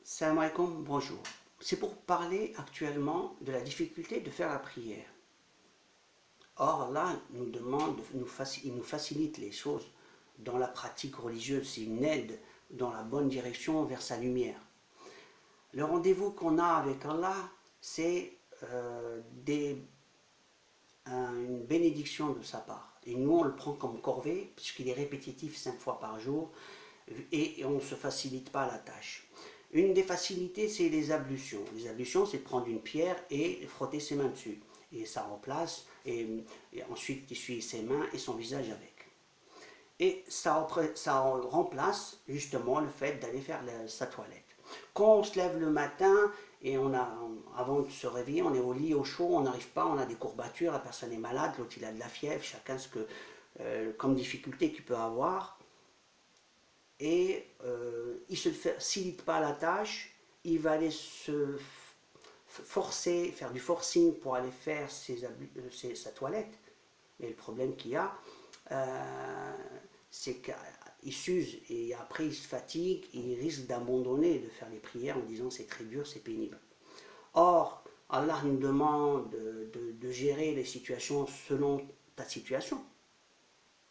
Salam alaikum, bonjour. C'est pour parler actuellement de la difficulté de faire la prière. Or, Allah nous demande, il nous facilite les choses dans la pratique religieuse, c'est une aide dans la bonne direction vers sa lumière. Le rendez-vous qu'on a avec Allah, c'est une bénédiction de sa part. Et nous, on le prend comme corvée, puisqu'il est répétitif 5 fois par jour, et on ne se facilite pas la tâche. Une des facilités, c'est les ablutions. Les ablutions, c'est prendre une pierre et frotter ses mains dessus. Et ça remplace, et ensuite essuyer ses mains et son visage avec. Et ça remplace justement le fait d'aller faire sa toilette. Quand on se lève le matin et avant de se réveiller, on est au lit au chaud, on n'arrive pas, on a des courbatures, la personne est malade, l'autre il a de la fièvre, chacun comme difficulté qu'il peut avoir. Et il ne se facilite pas la tâche, il va aller se forcer, faire du forcing pour aller faire sa toilette. Mais le problème qu'il y a, c'est qu'il s'use et après il se fatigue et il risque d'abandonner et de faire les prières en disant c'est très dur, c'est pénible. Or, Allah nous demande de gérer les situations selon ta situation.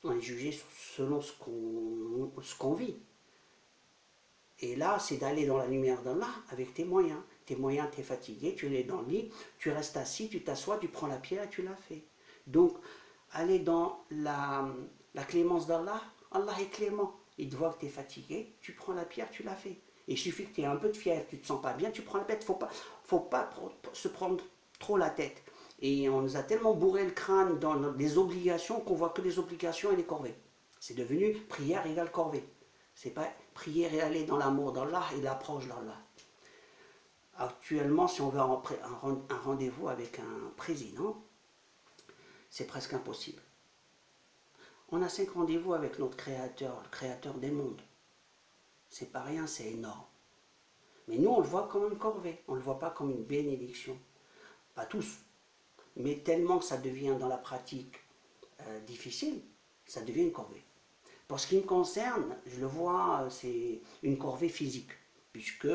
On est jugé selon ce qu'on vit. Et là, c'est d'aller dans la lumière d'Allah avec tes moyens. Tes moyens, tu es fatigué, tu es dans le lit, tu restes assis, tu t'assois, tu prends la pierre et tu la fais. Donc, aller dans la clémence d'Allah, Allah est clément. Il te voit que tu es fatigué, tu prends la pierre, tu la fais. Et il suffit que tu aies un peu de fièvre, tu ne te sens pas bien, tu prends la pierre. Il ne faut pas se prendre trop la tête. Et on nous a tellement bourré le crâne dans les obligations qu'on voit que les obligations et les corvées. C'est devenu prière égale corvée. C'est pas prière et aller dans l'amour d'Allah et l'approche d'Allah. Actuellement, si on veut un rendez-vous avec un président, c'est presque impossible. On a 5 rendez-vous avec notre Créateur, le Créateur des mondes. C'est pas rien, c'est énorme. Mais nous, on le voit comme une corvée, on ne le voit pas comme une bénédiction. Pas tous, mais tellement que ça devient dans la pratique difficile, ça devient une corvée. Pour ce qui me concerne, je le vois, c'est une corvée physique, puisque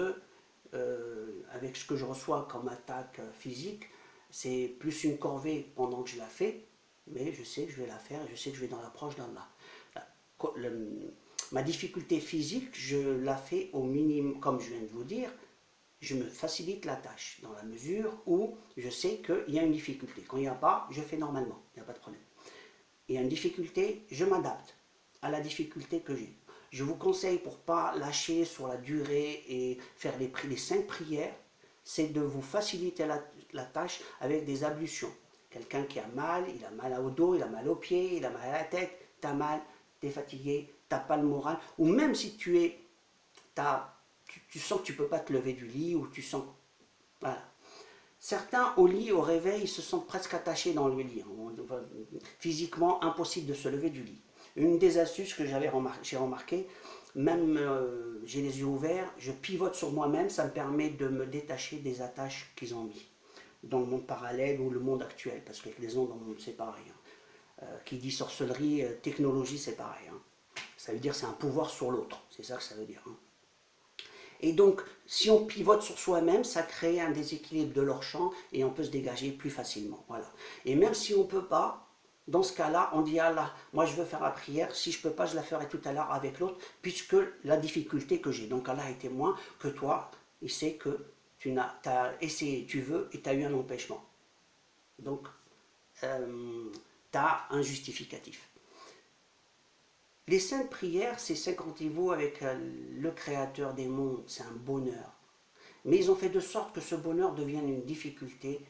avec ce que je reçois comme attaque physique, c'est plus une corvée pendant que je la fais, mais je sais que je vais la faire et je sais que je vais dans l'approche d'Allah. Ma difficulté physique, je la fais au minimum, comme je viens de vous dire, je me facilite la tâche, dans la mesure où je sais qu'il y a une difficulté. Quand il n'y a pas, je fais normalement, il n'y a pas de problème. Il y a une difficulté, je m'adapte à la difficulté que j'ai. Je vous conseille, pour ne pas lâcher sur la durée et faire les 5 prières, c'est de vous faciliter la tâche avec des ablutions. Quelqu'un qui a mal, il a mal au dos, il a mal aux pieds, il a mal à la tête, tu as mal, tu es fatigué, tu n'as pas le moral, ou même si tu sens que tu ne peux pas te lever du lit, ou tu sens... Voilà. Certains, au lit, au réveil, se sentent presque attachés dans le lit. Physiquement, impossible de se lever du lit. Une des astuces que j'ai remarqué, même j'ai les yeux ouverts, je pivote sur moi-même, ça me permet de me détacher des attaches qu'ils ont mis dans le monde parallèle ou le monde actuel, parce qu'avec les ondes, dans le monde, c'est pareil. Qui dit sorcellerie, technologie, c'est pareil. Ça veut dire c'est un pouvoir sur l'autre, c'est ça que ça veut dire. Et donc, si on pivote sur soi-même, ça crée un déséquilibre de leur champ et on peut se dégager plus facilement. Voilà. Et même si on ne peut pas, dans ce cas-là, on dit Allah, moi je veux faire la prière, si je ne peux pas, je la ferai tout à l'heure avec l'autre, puisque la difficulté que j'ai. Donc Allah est témoin que toi, il sait que tu as essayé, tu veux, et tu as eu un empêchement. Donc, tu as un justificatif. Les 5 prières, c'est 5 rendez-vous avec le Créateur des mondes, c'est un bonheur. Mais ils ont fait de sorte que ce bonheur devienne une difficulté,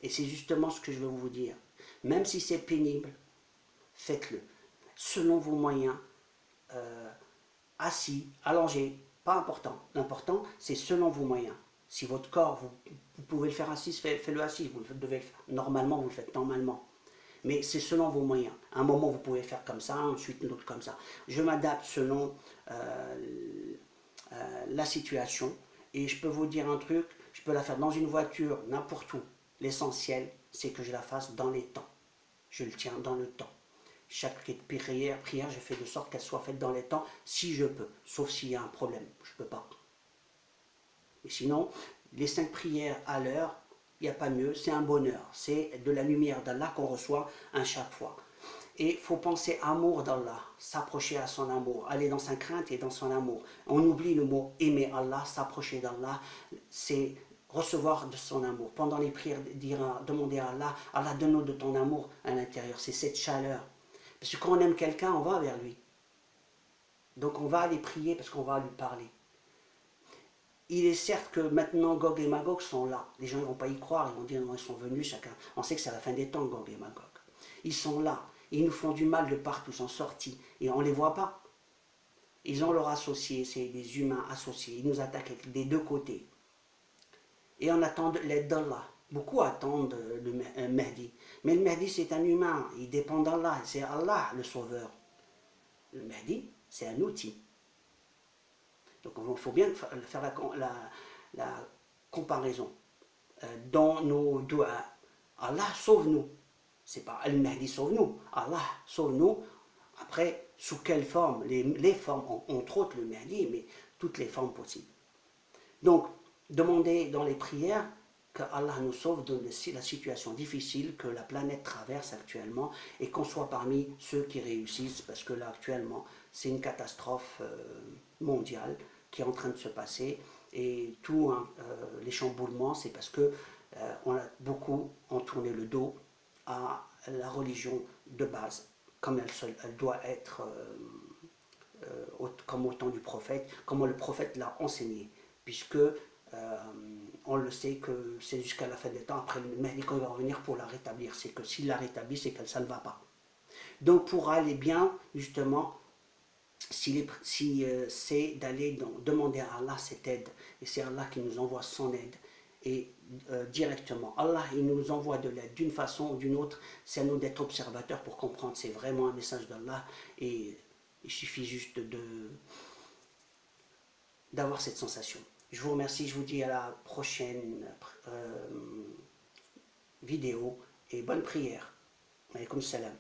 et c'est justement ce que je veux vous dire. Même si c'est pénible, faites-le. Selon vos moyens, assis, allongé, pas important. L'important, c'est selon vos moyens. Si votre corps, vous pouvez le faire assis, faites-le assis. Vous le devez normalement, vous le faites normalement. Mais c'est selon vos moyens. À un moment, vous pouvez faire comme ça, ensuite l'autre comme ça. Je m'adapte selon la situation. Et je peux vous dire un truc, je peux la faire dans une voiture, n'importe où. L'essentiel, c'est que je la fasse dans les temps. Je le tiens dans le temps. Chaque prière, je fais de sorte qu'elle soit faite dans les temps, si je peux. Sauf s'il y a un problème, je ne peux pas. Et sinon, les 5 prières à l'heure, il n'y a pas mieux, c'est un bonheur. C'est de la lumière d'Allah qu'on reçoit à chaque fois. Et il faut penser amour d'Allah, s'approcher à son amour, aller dans sa crainte et dans son amour. On oublie le mot aimer Allah, s'approcher d'Allah, c'est recevoir de son amour. Pendant les prières, demander à Allah, Allah donne-nous de ton amour à l'intérieur, c'est cette chaleur. Parce que quand on aime quelqu'un, on va vers lui. Donc on va aller prier parce qu'on va lui parler. Il est certes que maintenant Gog et Magog sont là. Les gens ne vont pas y croire, ils vont dire non, ils sont venus chacun. On sait que c'est la fin des temps, Gog et Magog. Ils sont là. Ils nous font du mal de partout, ils sont sortis. Et on ne les voit pas. Ils ont leurs associés, c'est des humains associés. Ils nous attaquent des deux côtés. Et on attend l'aide d'Allah. Beaucoup attendent le Mahdi. Mais le Mahdi, c'est un humain. Il dépend d'Allah. C'est Allah le sauveur. Le Mahdi, c'est un outil. Donc il faut bien faire la comparaison. Dans nos doigts, Allah sauve-nous. C'est pas Al-Mahdi sauve-nous. Allah sauve-nous. Après, sous quelle forme? Les formes, entre autres le Mahdi, mais toutes les formes possibles. Donc, demandez dans les prières que Allah nous sauve de la situation difficile que la planète traverse actuellement et qu'on soit parmi ceux qui réussissent, parce que là actuellement c'est une catastrophe mondiale qui est en train de se passer et tous les chamboulements, c'est parce que on a beaucoup tourné le dos à la religion de base comme elle doit être comme au temps du prophète, comme le prophète l'a enseigné, puisque on le sait que c'est jusqu'à la fin des temps, après le Mahdi quand il va revenir pour la rétablir, c'est que s'il la rétablit, c'est que ça ne va pas. Donc pour aller bien, justement, c'est d'aller demander à Allah cette aide, et c'est Allah qui nous envoie son aide, et directement. Allah, il nous envoie de l'aide d'une façon ou d'une autre, c'est à nous d'être observateurs pour comprendre, c'est vraiment un message d'Allah, et il suffit juste d'avoir cette sensation. Je vous remercie, je vous dis à la prochaine vidéo et bonne prière. Alaykoum salam.